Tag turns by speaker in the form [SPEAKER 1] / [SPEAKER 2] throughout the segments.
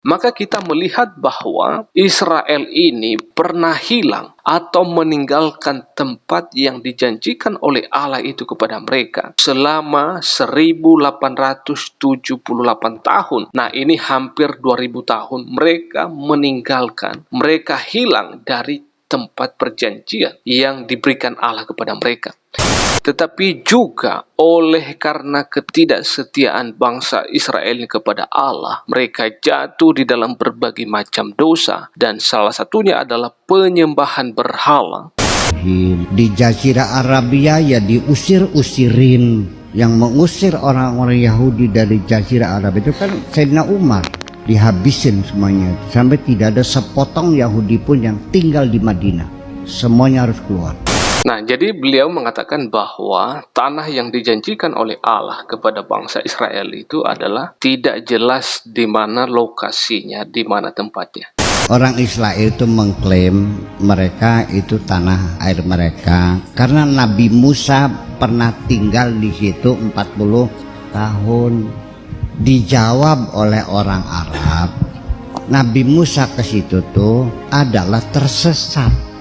[SPEAKER 1] maka kita melihat bahwa Israel ini pernah hilang atau meninggalkan tempat yang dijanjikan oleh Allah itu kepada mereka selama 1878 tahun. Nah, ini hampir 2000 tahun mereka meninggalkan, mereka hilang dari tempat perjanjian yang diberikan Allah kepada mereka. Tetapi juga oleh karena ketidaksetiaan bangsa Israel kepada Allah, mereka jatuh di dalam berbagai macam dosa, dan salah satunya adalah penyembahan berhala.
[SPEAKER 2] Di Jazirah Arabia ya diusir-usirin. Yang mengusir orang-orang Yahudi dari Jazirah Arab itu kan Sayyidina Umar. Dihabisin semuanya sampai tidak ada sepotong Yahudi pun yang tinggal di Madinah. Semuanya harus keluar.
[SPEAKER 1] Nah, jadi beliau mengatakan bahwa tanah yang dijanjikan oleh Allah kepada bangsa Israel itu adalah tidak jelas di mana lokasinya, di mana tempatnya.
[SPEAKER 2] Orang Israel itu mengklaim mereka itu tanah air mereka karena Nabi Musa pernah tinggal di situ 40 tahun. Dijawab oleh orang Arab, Nabi Musa ke situ tuh adalah tersesat.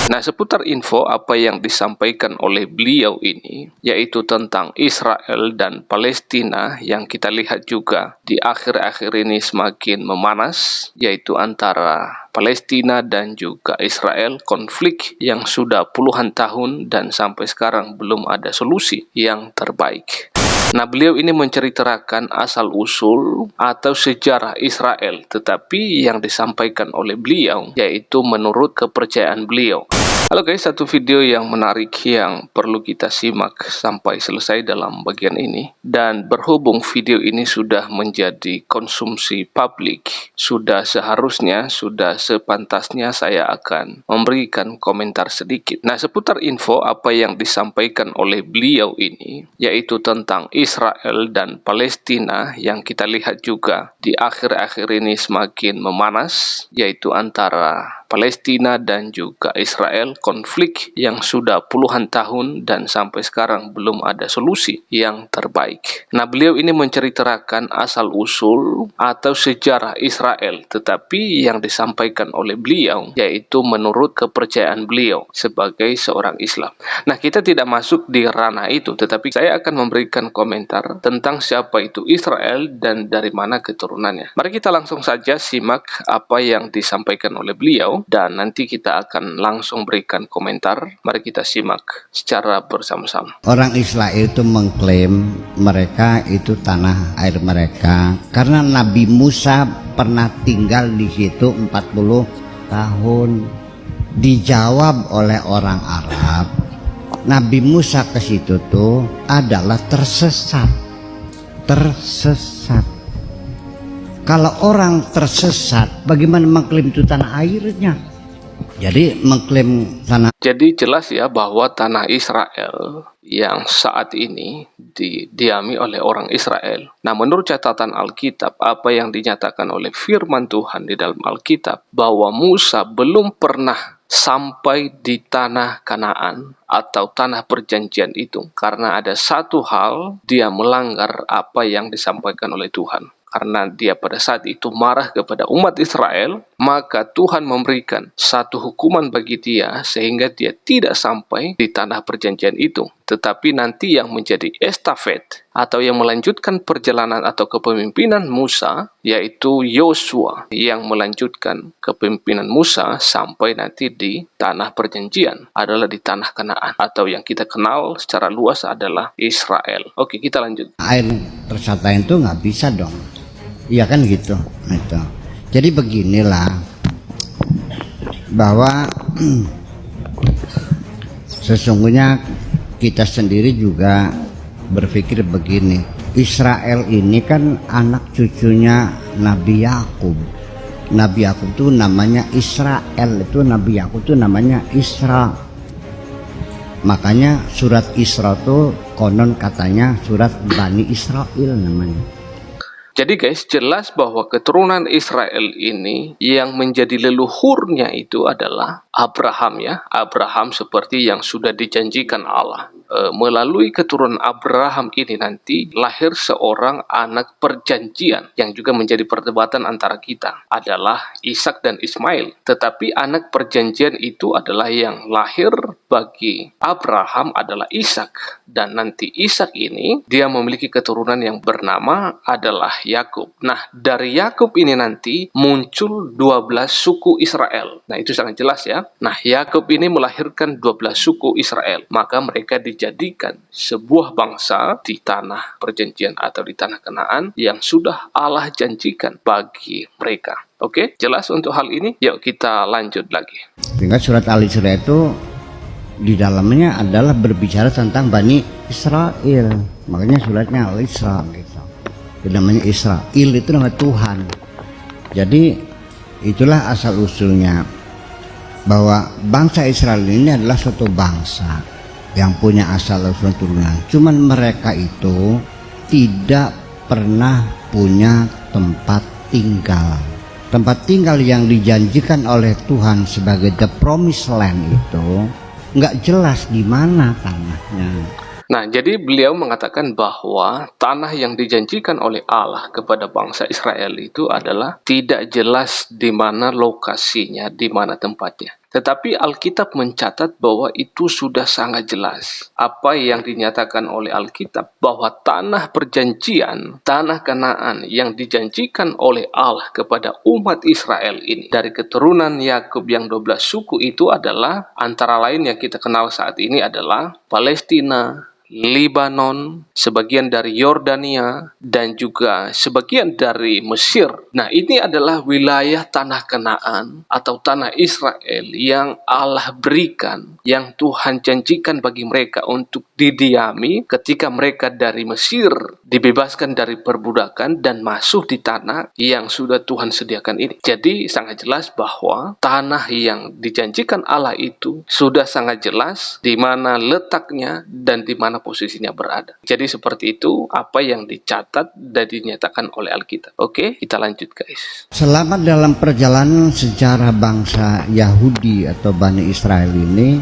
[SPEAKER 1] Nah, seputar info apa yang disampaikan oleh beliau ini, yaitu tentang Israel dan Palestina, yang kita lihat juga di akhir-akhir ini semakin memanas, yaitu antara Palestina dan juga Israel, konflik yang sudah puluhan tahun dan sampai sekarang belum ada solusi yang terbaik. Nah, beliau ini menceritakan asal-usul atau sejarah Israel, tetapi yang disampaikan oleh beliau yaitu menurut kepercayaan beliau. Halo guys, satu video yang menarik yang perlu kita simak sampai selesai dalam bagian ini. Dan berhubung video ini sudah menjadi konsumsi publik, sudah seharusnya, sudah sepantasnya saya akan memberikan komentar sedikit. Nah, seputar info apa yang disampaikan oleh beliau ini, yaitu tentang Israel dan Palestina, yang kita lihat juga di akhir-akhir ini semakin memanas, yaitu antara Palestina dan juga Israel, konflik yang sudah puluhan tahun dan sampai sekarang belum ada solusi yang terbaik. Nah, beliau ini menceritakan asal-usul atau sejarah Israel, tetapi yang disampaikan oleh beliau yaitu menurut kepercayaan beliau sebagai seorang Islam. Nah, kita tidak masuk di ranah itu, tetapi saya akan memberikan komentar tentang siapa itu Israel dan dari mana keturunannya. Mari kita langsung saja simak apa yang disampaikan oleh beliau, dan nanti kita akan langsung berikan komentar. Mari kita simak secara bersama-sama.
[SPEAKER 2] Orang Israel itu mengklaim mereka itu tanah air mereka karena Nabi Musa pernah tinggal di situ 40 tahun. Dijawab oleh orang Arab, Nabi Musa ke situ tuh adalah tersesat. Kalau orang tersesat, bagaimana mengklaim itu tanah airnya? Jadi mengklaim tanah.
[SPEAKER 1] Jadi jelas ya bahwa tanah Israel yang saat ini didiami oleh orang Israel. Nah, menurut catatan Alkitab, apa yang dinyatakan oleh firman Tuhan di dalam Alkitab, bahwa Musa belum pernah sampai di tanah Kanaan atau tanah perjanjian itu, karena ada satu hal, dia melanggar apa yang disampaikan oleh Tuhan. Karena dia pada saat itu marah kepada umat Israel, maka Tuhan memberikan satu hukuman bagi dia sehingga dia tidak sampai di tanah perjanjian itu. Tetapi nanti yang menjadi estafet atau yang melanjutkan perjalanan atau kepemimpinan Musa, yaitu Yosua, yang melanjutkan kepemimpinan Musa sampai nanti di tanah perjanjian, adalah di tanah Kanaan, atau yang kita kenal secara luas adalah Israel. Oke, kita lanjut.
[SPEAKER 2] Air tersata itu nggak bisa dong. Iya kan gitu. Itu. Jadi beginilah, bahwa sesungguhnya kita sendiri juga berpikir begini. Israel ini kan anak cucunya Nabi Yakub. Nabi Yakub itu namanya Israel, itu Nabi Yakub itu namanya Isra. Makanya surat Isra itu konon katanya surat Bani Israel namanya.
[SPEAKER 1] Jadi guys, jelas bahwa keturunan Israel ini yang menjadi leluhurnya itu adalah Abraham ya. Abraham seperti yang sudah dijanjikan Allah. melalui keturunan Abraham ini nanti lahir seorang anak perjanjian yang juga menjadi perdebatan antara kita adalah Ishak dan Ismail. Tetapi anak perjanjian itu adalah yang lahir bagi Abraham adalah Ishak, dan nanti Ishak ini dia memiliki keturunan yang bernama adalah Yakub. Nah, dari Yakub ini nanti muncul 12 suku Israel. Nah, itu sangat jelas ya. Nah, Yakub ini melahirkan 12 suku Israel. Maka mereka dijadikan sebuah bangsa di tanah perjanjian atau di tanah Kanaan yang sudah Allah janjikan bagi mereka. Oke, jelas untuk hal ini? Yuk kita lanjut lagi.
[SPEAKER 2] Sehingga surat Al-Isra itu di dalamnya adalah berbicara tentang Bani Israel. Makanya suratnya Al-Isra gitu. Namanya Israel itu nama Tuhan. Jadi itulah asal usulnya bahwa bangsa Israel ini adalah suatu bangsa yang punya asal usul turunan. Cuman mereka itu tidak pernah punya tempat tinggal. Tempat tinggal yang dijanjikan oleh Tuhan sebagai the promised land itu nggak jelas di mana tanahnya.
[SPEAKER 1] Nah, jadi beliau mengatakan bahwa tanah yang dijanjikan oleh Allah kepada bangsa Israel itu adalah tidak jelas di mana lokasinya, di mana tempatnya. Tetapi Alkitab mencatat bahwa itu sudah sangat jelas. Apa yang dinyatakan oleh Alkitab bahwa tanah perjanjian, tanah Kanaan yang dijanjikan oleh Allah kepada umat Israel ini dari keturunan Yakub yang 12 suku itu adalah antara lain yang kita kenal saat ini adalah Palestina, Lebanon, sebagian dari Yordania, dan juga sebagian dari Mesir. Nah, ini adalah wilayah tanah Kanaan atau tanah Israel yang Allah berikan, yang Tuhan janjikan bagi mereka untuk didiami ketika mereka dari Mesir dibebaskan dari perbudakan dan masuk di tanah yang sudah Tuhan sediakan ini. Jadi sangat jelas bahwa tanah yang dijanjikan Allah itu sudah sangat jelas di mana letaknya dan di mana posisinya berada. Jadi seperti itu apa yang dicatat dan dinyatakan oleh Alkitab. Oke, kita lanjut guys.
[SPEAKER 2] Selama dalam perjalanan sejarah bangsa Yahudi atau Bani Israel ini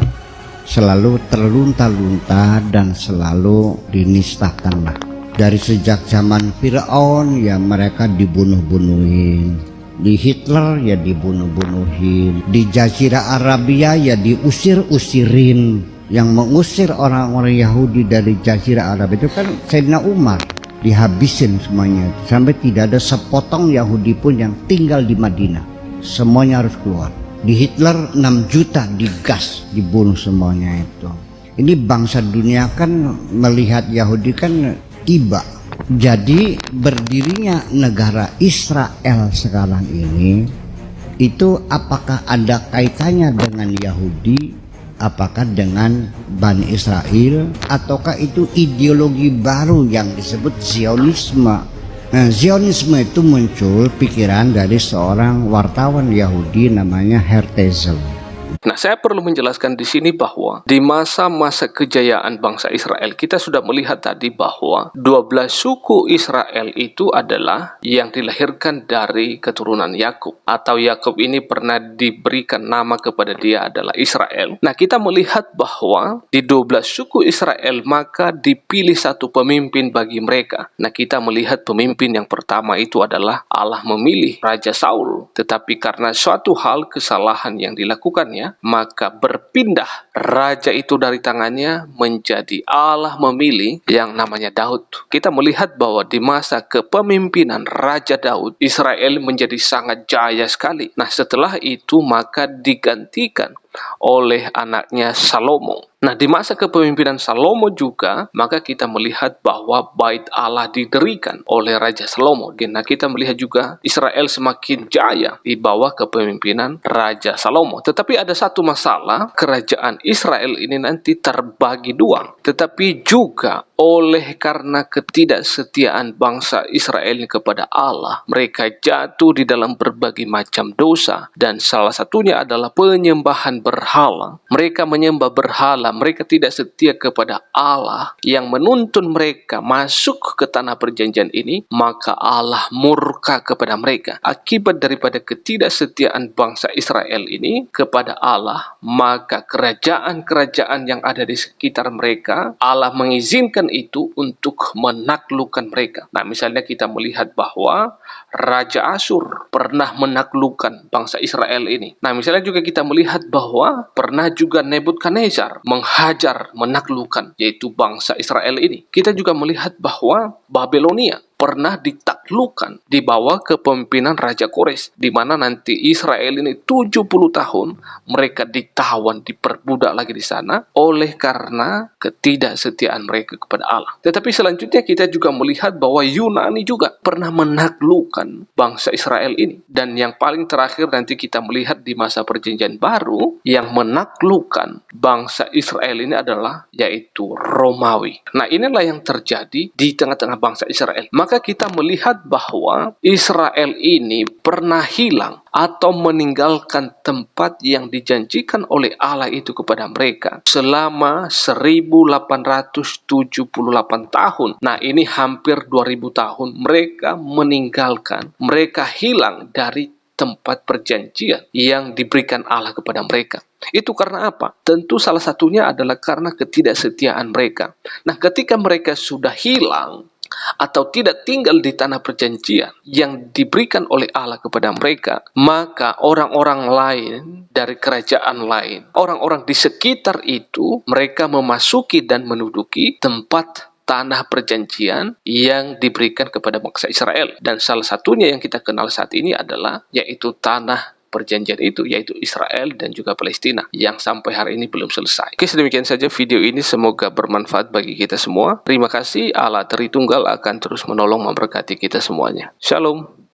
[SPEAKER 2] selalu terlunta-lunta dan selalu dinistakanlah. Dari sejak zaman Fir'aun ya mereka dibunuh-bunuhin, di Hitler ya dibunuh-bunuhin, di Jazirah Arabia ya diusir-usirin. Yang mengusir orang-orang Yahudi dari Jazirah Arab itu kan Sayyidina Umar. Dihabisin semuanya sampai tidak ada sepotong Yahudi pun yang tinggal di Madinah. Semuanya harus keluar. Di Hitler 6 juta digas, dibunuh semuanya itu. Ini bangsa dunia kan melihat Yahudi kan tiba. Jadi berdirinya negara Israel sekarang ini itu apakah ada kaitannya dengan Yahudi? Apakah dengan Bani Israel, ataukah itu ideologi baru yang disebut Zionisme? Nah, Zionisme itu muncul pikiran dari seorang wartawan Yahudi namanya Herzl.
[SPEAKER 1] Nah, saya perlu menjelaskan di sini bahwa di masa-masa kejayaan bangsa Israel, kita sudah melihat tadi bahwa 12 suku Israel itu adalah yang dilahirkan dari keturunan Yakub. Atau Yakub ini pernah diberikan nama kepada dia adalah Israel. Nah, kita melihat bahwa di 12 suku Israel maka dipilih satu pemimpin bagi mereka. Nah, kita melihat pemimpin yang pertama itu adalah Allah memilih Raja Saul. Tetapi karena suatu hal kesalahan yang dilakukannya, maka berpindah raja itu dari tangannya menjadi Allah memilih yang namanya Daud. Kita melihat bahwa di masa kepemimpinan Raja Daud, Israel menjadi sangat jaya sekali. Nah, setelah itu maka digantikan oleh anaknya Salomo. Nah, di masa kepemimpinan Salomo juga, maka kita melihat bahwa bait Allah didirikan oleh Raja Salomo. Nah, kita melihat juga Israel semakin jaya di bawah kepemimpinan Raja Salomo. Tetapi ada satu masalah, kerajaan Israel ini nanti terbagi dua. Tetapi juga oleh karena ketidaksetiaan bangsa Israel kepada Allah, mereka jatuh di dalam berbagai macam dosa. Dan salah satunya adalah penyembahan berhala, mereka menyembah berhala, mereka tidak setia kepada Allah yang menuntun mereka masuk ke tanah perjanjian ini, maka Allah murka kepada mereka. Akibat daripada ketidaksetiaan bangsa Israel ini kepada Allah, maka kerajaan-kerajaan yang ada di sekitar mereka, Allah mengizinkan itu untuk menaklukkan mereka. Nah, misalnya kita melihat bahwa Raja Asyur pernah menaklukkan bangsa Israel ini. Nah, misalnya juga kita melihat bahwa pernah juga Nebukadnezar menghajar, menaklukkan, yaitu bangsa Israel ini. Kita juga melihat bahwa Babelonia pernah ditaklukkan di bawah kepemimpinan Raja Kores, di mana nanti Israel ini 70 tahun mereka ditawan, diperbudak lagi di sana oleh karena ketidaksetiaan mereka kepada Allah. Tetapi selanjutnya kita juga melihat bahwa Yunani juga pernah menaklukkan bangsa Israel ini. Dan yang paling terakhir nanti kita melihat di masa perjanjian baru yang menaklukkan bangsa Israel ini adalah yaitu Romawi. Nah, inilah yang terjadi di tengah-tengah bangsa Israel. Maka kita melihat bahwa Israel ini pernah hilang atau meninggalkan tempat yang dijanjikan oleh Allah itu kepada mereka selama 1878 tahun. Nah, ini hampir 2000 tahun mereka meninggalkan, mereka hilang dari tempat perjanjian yang diberikan Allah kepada mereka. Itu karena apa? Tentu salah satunya adalah karena ketidaksetiaan mereka. Nah, ketika mereka sudah hilang atau tidak tinggal di tanah perjanjian yang diberikan oleh Allah kepada mereka, maka orang-orang lain dari kerajaan lain, orang-orang di sekitar itu, mereka memasuki dan menduduki tempat tanah perjanjian yang diberikan kepada bangsa Israel. Dan salah satunya yang kita kenal saat ini adalah yaitu tanah perjanjian itu, yaitu Israel dan juga Palestina yang sampai hari ini belum selesai. Oke, sedemikian saja video ini, semoga bermanfaat bagi kita semua. Terima kasih. Allah Tritunggal akan terus menolong memberkati kita semuanya. Shalom.